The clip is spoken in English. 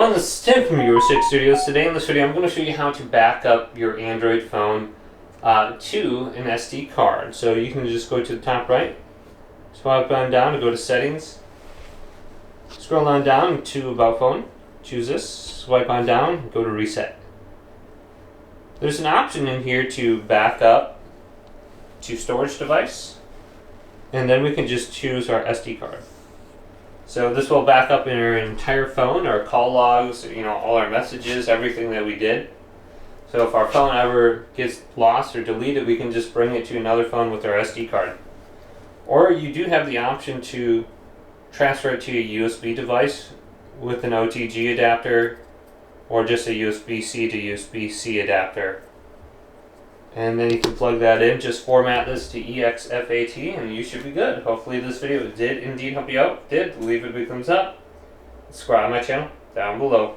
On this is Tim from microSD Studios. Today in this video I'm going to show you how to back up your Android phone to an SD card. So you can just go to the top right, swipe on down to go to settings, scroll on down to about phone, choose this, swipe on down, go to reset. There's an option in here to back up to storage device, and then we can just choose our SD card. So this will back up in our entire phone, our call logs, all our messages, everything that we did. So if our phone ever gets lost or deleted, we can just bring it to another phone with our SD card. Or you do have the option to transfer it to a USB device with an OTG adapter or just a USB-C to USB-C adapter. And then you can plug that in, just format this to EXFAT, and you should be good. Hopefully this video did indeed help you out. If it did, leave a big thumbs up. Subscribe to my channel down below.